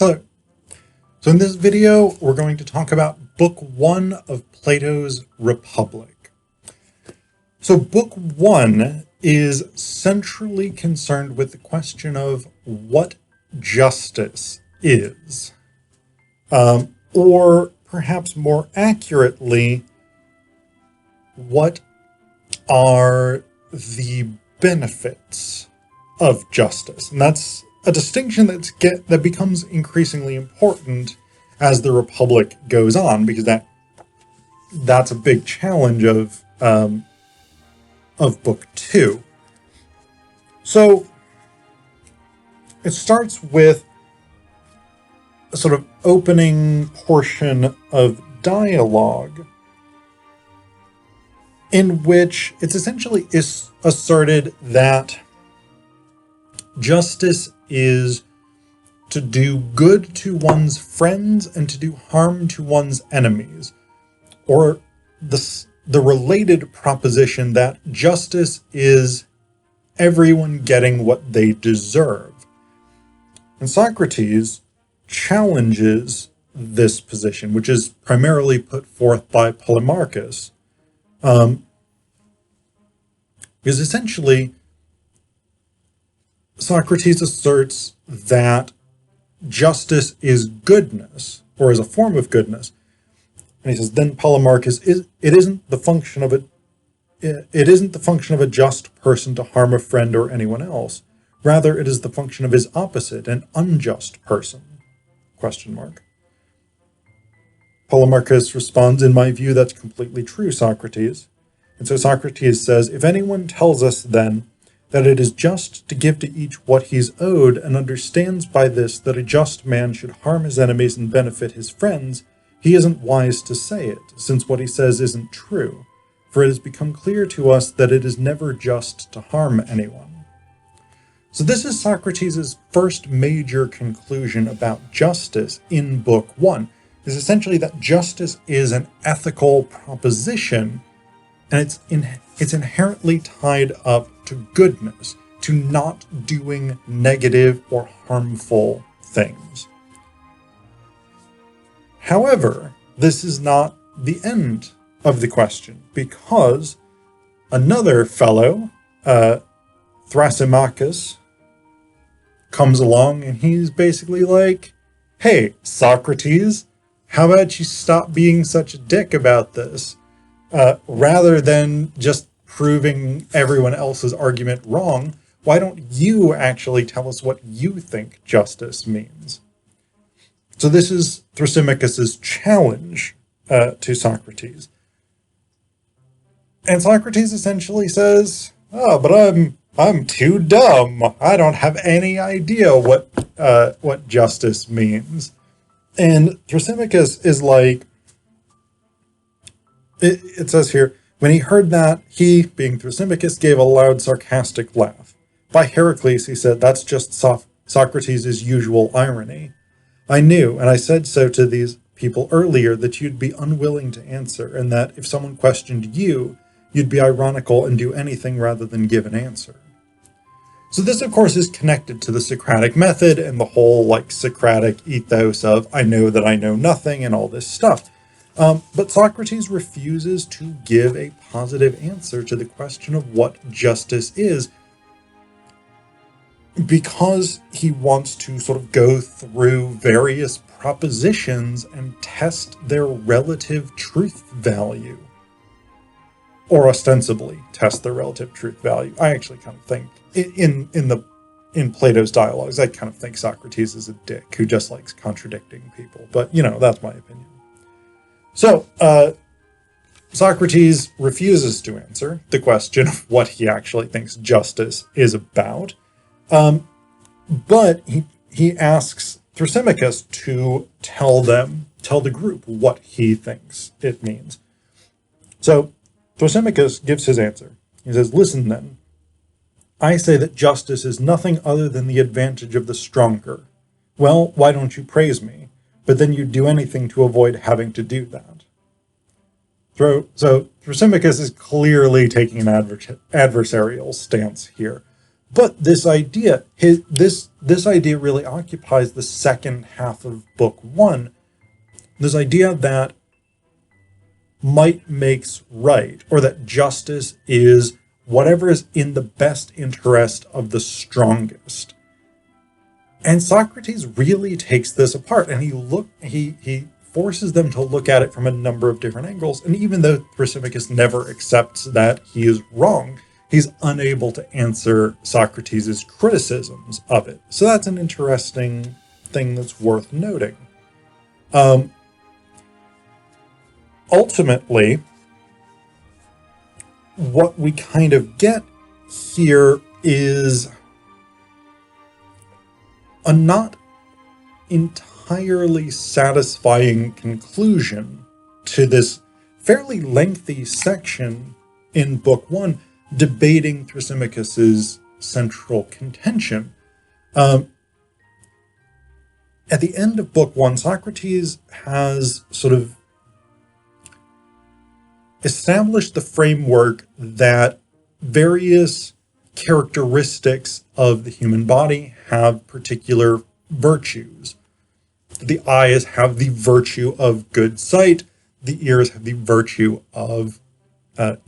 Hello. So in this video, we're going to talk about Book 1 of Plato's Republic. So Book 1 is centrally concerned with the question of what justice is. Or perhaps more accurately, what are the benefits of justice? And that's a distinction that becomes increasingly important as the Republic goes on, because that's a big challenge of Book 2. So it starts with a sort of opening portion of dialogue in which it's essentially asserted that justice is to do good to one's friends and to do harm to one's enemies, or the related proposition that justice is everyone getting what they deserve. And Socrates challenges this position, which is primarily put forth by Polemarchus, because essentially Socrates asserts that justice is goodness, or is a form of goodness. And he says, then Polemarchus, it isn't the function of a just person to harm a friend or anyone else. Rather, it is the function of his opposite, an unjust person. ? Polemarchus responds, in my view, that's completely true, Socrates. And so Socrates says, if anyone tells us then that it is just to give to each what he's owed, and understands by this that a just man should harm his enemies and benefit his friends, he isn't wise to say it, since what he says isn't true. For it has become clear to us that it is never just to harm anyone. So this is Socrates' first major conclusion about justice in Book 1, is essentially that justice is an ethical proposition, and it's inherently tied up to goodness, to not doing negative or harmful things. However, this is not the end of the question, because another fellow, Thrasymachus, comes along and he's basically like, hey, Socrates, how about you stop being such a dick about this? Rather than just proving everyone else's argument wrong, why don't you actually tell us what you think justice means? So this is Thrasymachus' challenge to Socrates. And Socrates essentially says, oh, but I'm too dumb. I don't have any idea what justice means. And Thrasymachus is like, it says here, when he heard that, he, being Thrasymachus, gave a loud sarcastic laugh. By Heracles, he said, that's just Socrates' usual irony. I knew, and I said so to these people earlier, that you'd be unwilling to answer, and that if someone questioned you, you'd be ironical and do anything rather than give an answer. So this, of course, is connected to the Socratic method and the whole, Socratic ethos of I know that I know nothing and all this stuff. But Socrates refuses to give a positive answer to the question of what justice is, because he wants to sort of go through various propositions and test their relative truth value. Or ostensibly test their relative truth value. I actually kind of think, in Plato's dialogues, I kind of think Socrates is a dick who just likes contradicting people. But, that's my opinion. So, Socrates refuses to answer the question of what he actually thinks justice is about. But he asks Thrasymachus to tell the group what he thinks it means. So Thrasymachus gives his answer. He says, listen then, I say that justice is nothing other than the advantage of the stronger. Well, why don't you praise me? But then you'd do anything to avoid having to do that. So Thrasymachus is clearly taking an adversarial stance here. But this idea, this idea really occupies the second half of book one. This idea that might makes right, or that justice is whatever is in the best interest of the strongest. And Socrates really takes this apart, and he forces them to look at it from a number of different angles. And even though Thrasymachus never accepts that he is wrong, he's unable to answer Socrates' criticisms of it. So that's an interesting thing that's worth noting. Ultimately, what we kind of get here is a not entirely satisfying conclusion to this fairly lengthy section in book one, debating Thrasymachus's central contention. At the end of book one, Socrates has sort of established the framework that various characteristics of the human body have particular virtues. The eyes have the virtue of good sight, the ears have the virtue of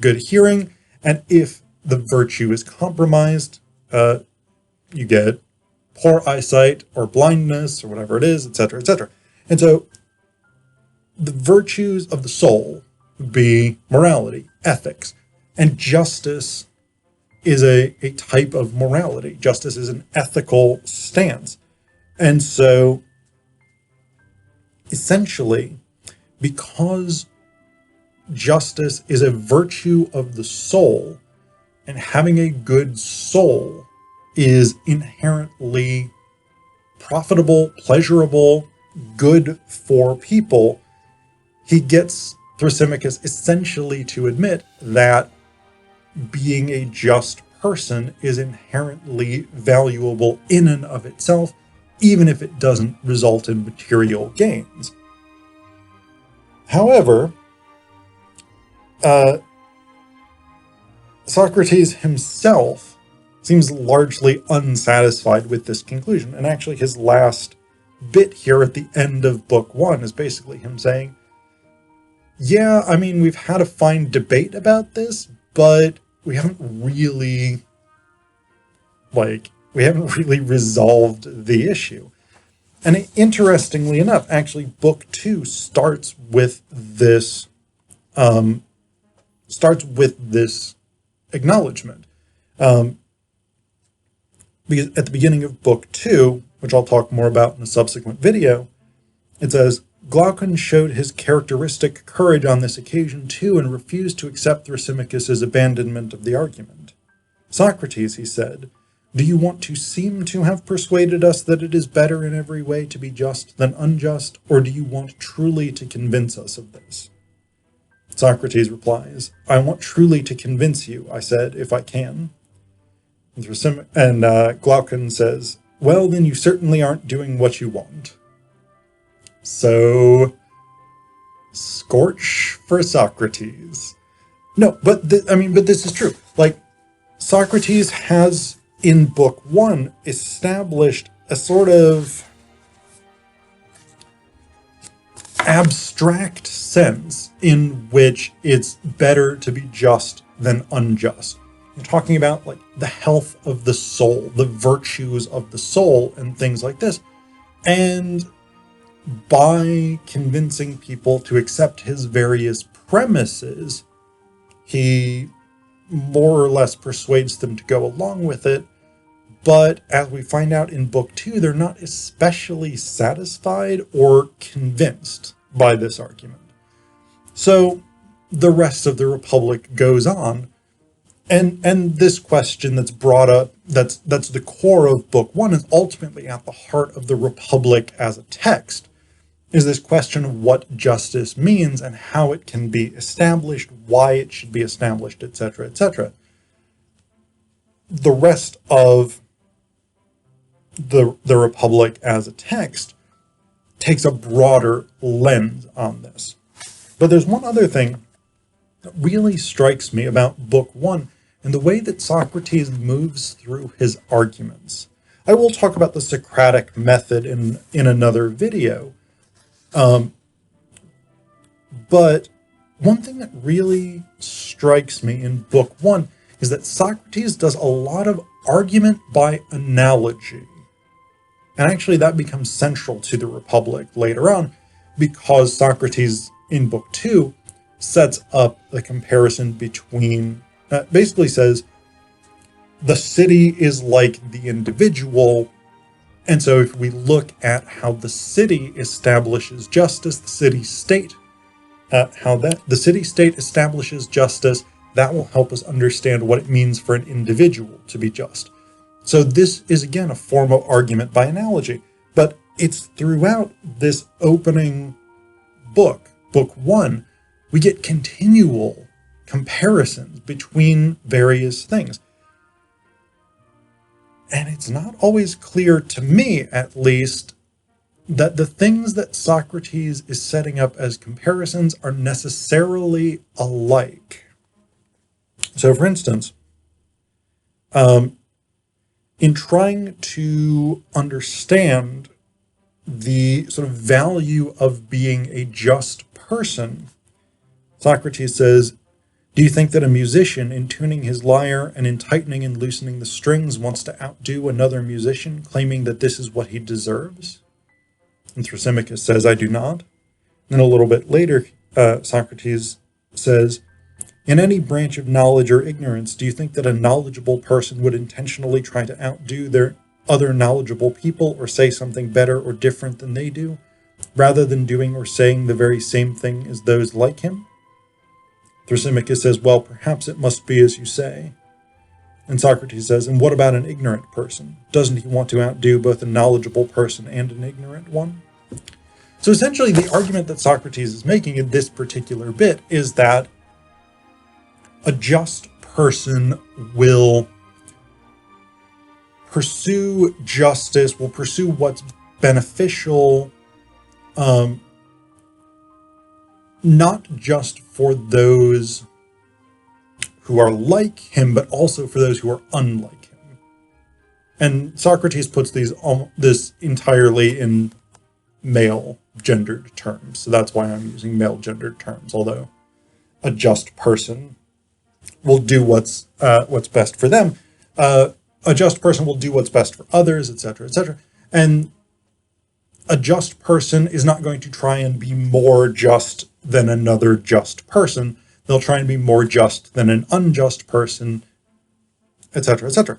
good hearing, and if the virtue is compromised, you get poor eyesight or blindness or whatever it is, etc., etc. And so the virtues of the soul would be morality, ethics, and justice is a type of morality. Justice is an ethical stance. And so essentially, because justice is a virtue of the soul, and having a good soul is inherently profitable, pleasurable, good for people, he gets Thrasymachus essentially to admit that being a just person is inherently valuable in and of itself, even if it doesn't result in material gains. However, Socrates himself seems largely unsatisfied with this conclusion. And actually his last bit here at the end of book one is basically him saying, yeah, I mean, we've had a fine debate about this, but we haven't really resolved the issue. And interestingly enough, actually book two starts with this acknowledgement. Because at the beginning of book two, which I'll talk more about in a subsequent video, it says, Glaucon showed his characteristic courage on this occasion too, and refused to accept Thrasymachus' abandonment of the argument. Socrates, he said, do you want to seem to have persuaded us that it is better in every way to be just than unjust, or do you want truly to convince us of this? Socrates replies, I want truly to convince you, I said, if I can. And Glaucon says, well, then you certainly aren't doing what you want. So, scorch for Socrates. No, but this is true. Like, Socrates has, in book one, established a sort of abstract sense in which it's better to be just than unjust. We're talking about like the health of the soul, the virtues of the soul, and things like this. And by convincing people to accept his various premises, he more or less persuades them to go along with it. But as we find out in book two, they're not especially satisfied or convinced by this argument. So the rest of the Republic goes on. And this question that's brought up, that's the core of book one, is ultimately at the heart of the Republic as a text, is this question of what justice means and how it can be established, why it should be established, etc., etc. The rest of the Republic as a text takes a broader lens on this. But there's one other thing that really strikes me about book one, and the way that Socrates moves through his arguments. I will talk about the Socratic method in another video, but one thing that really strikes me in book one is that Socrates does a lot of argument by analogy. And actually that becomes central to the Republic later on, because Socrates in book two sets up the comparison between, basically says, the city is like the individual. And so if we look at how the city establishes justice, the city-state, the city-state establishes justice, that will help us understand what it means for an individual to be just. So this is, again, a form of argument by analogy, but it's throughout this opening book, book one, we get continual comparisons between various things. And it's not always clear, to me at least, that the things that Socrates is setting up as comparisons are necessarily alike. So, for instance, in trying to understand the sort of value of being a just person, Socrates says, do you think that a musician, in tuning his lyre and in tightening and loosening the strings, wants to outdo another musician, claiming that this is what he deserves? And Thrasymachus says, I do not. And a little bit later, Socrates says, in any branch of knowledge or ignorance, do you think that a knowledgeable person would intentionally try to outdo their other knowledgeable people or say something better or different than they do, rather than doing or saying the very same thing as those like him? Thrasymachus says, well, perhaps it must be as you say. And Socrates says, and what about an ignorant person? Doesn't he want to outdo both a knowledgeable person and an ignorant one? So essentially, the argument that Socrates is making in this particular bit is that a just person will pursue justice, will pursue what's beneficial, not just for those who are like him, but also for those who are unlike him. And Socrates puts this entirely in male gendered terms. So that's why I'm using male gendered terms, although a just person will do what's best for them. A just person will do what's best for others, etc., etc. And a just person is not going to try and be more just than another just person. They'll try and be more just than an unjust person, etc., etc.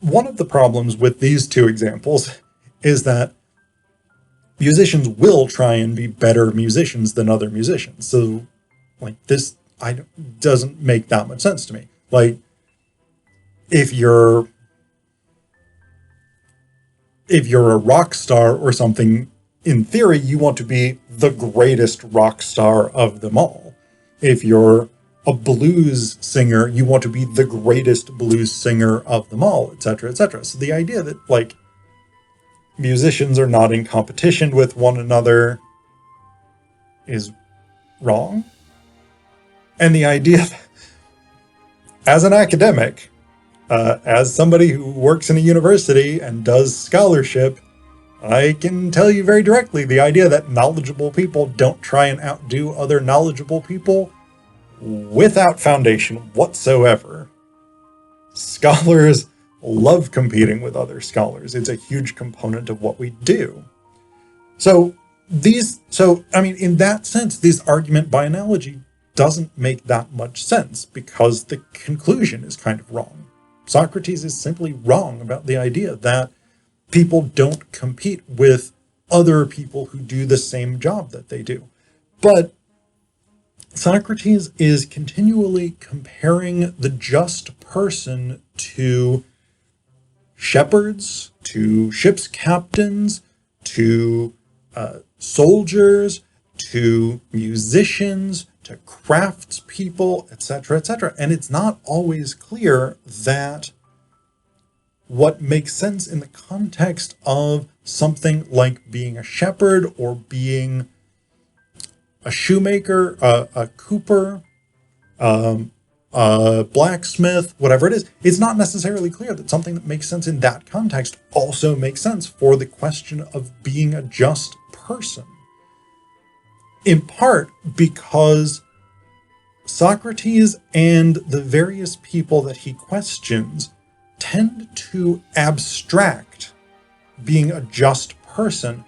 One of the problems with these two examples is that musicians will try and be better musicians than other musicians. So, like, this doesn't make that much sense to me. Like, if you're a rock star or something, in theory, you want to be the greatest rock star of them all. If you're a blues singer, you want to be the greatest blues singer of them all, etc., etc. So the idea that, like, musicians are not in competition with one another is wrong. And the idea that, as an academic, as somebody who works in a university and does scholarship, I can tell you very directly, the idea that knowledgeable people don't try and outdo other knowledgeable people, without foundation whatsoever. Scholars love competing with other scholars. It's a huge component of what we do. So in that sense, this argument by analogy doesn't make that much sense, because the conclusion is kind of wrong. Socrates is simply wrong about the idea that people don't compete with other people who do the same job that they do. But Socrates is continually comparing the just person to shepherds, to ship's captains, to soldiers, to musicians, to craftspeople, etc., etc. And it's not always clear that what makes sense in the context of something like being a shepherd or being a shoemaker, a cooper, blacksmith, whatever it is, it's not necessarily clear that something that makes sense in that context also makes sense for the question of being a just person. In part because Socrates and the various people that he questions tend to abstract being a just person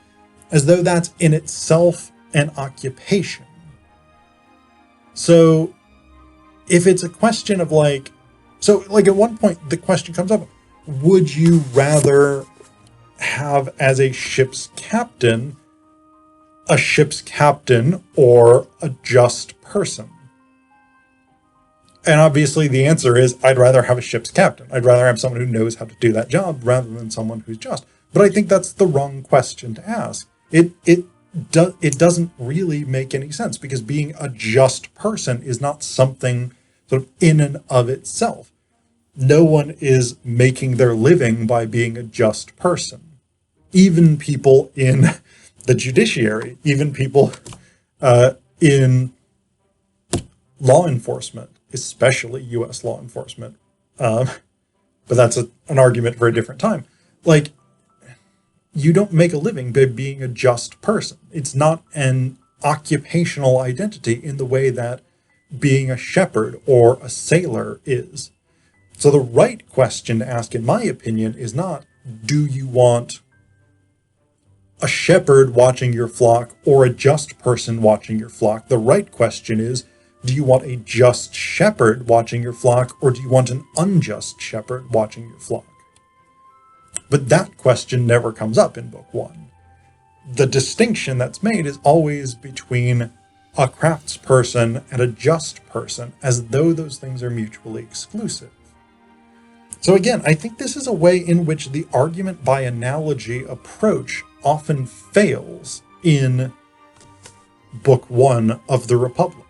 as though that's in itself an occupation. So if it's a question of at one point the question comes up, would you rather have as a ship's captain or a just person? And obviously the answer is, I'd rather have a ship's captain. I'd rather have someone who knows how to do that job rather than someone who's just. But I think that's the wrong question to ask. It doesn't really make any sense, because being a just person is not something sort of in and of itself. No one is making their living by being a just person. Even people in the judiciary, even people in law enforcement, especially U.S. law enforcement. But that's an argument for a different time. You don't make a living by being a just person. It's not an occupational identity in the way that being a shepherd or a sailor is. So the right question to ask, in my opinion, is not, do you want a shepherd watching your flock or a just person watching your flock? The right question is, do you want a just shepherd watching your flock, or do you want an unjust shepherd watching your flock? But that question never comes up in Book 1. The distinction that's made is always between a craftsperson and a just person, as though those things are mutually exclusive. So again, I think this is a way in which the argument by analogy approach often fails in Book 1 of the Republic.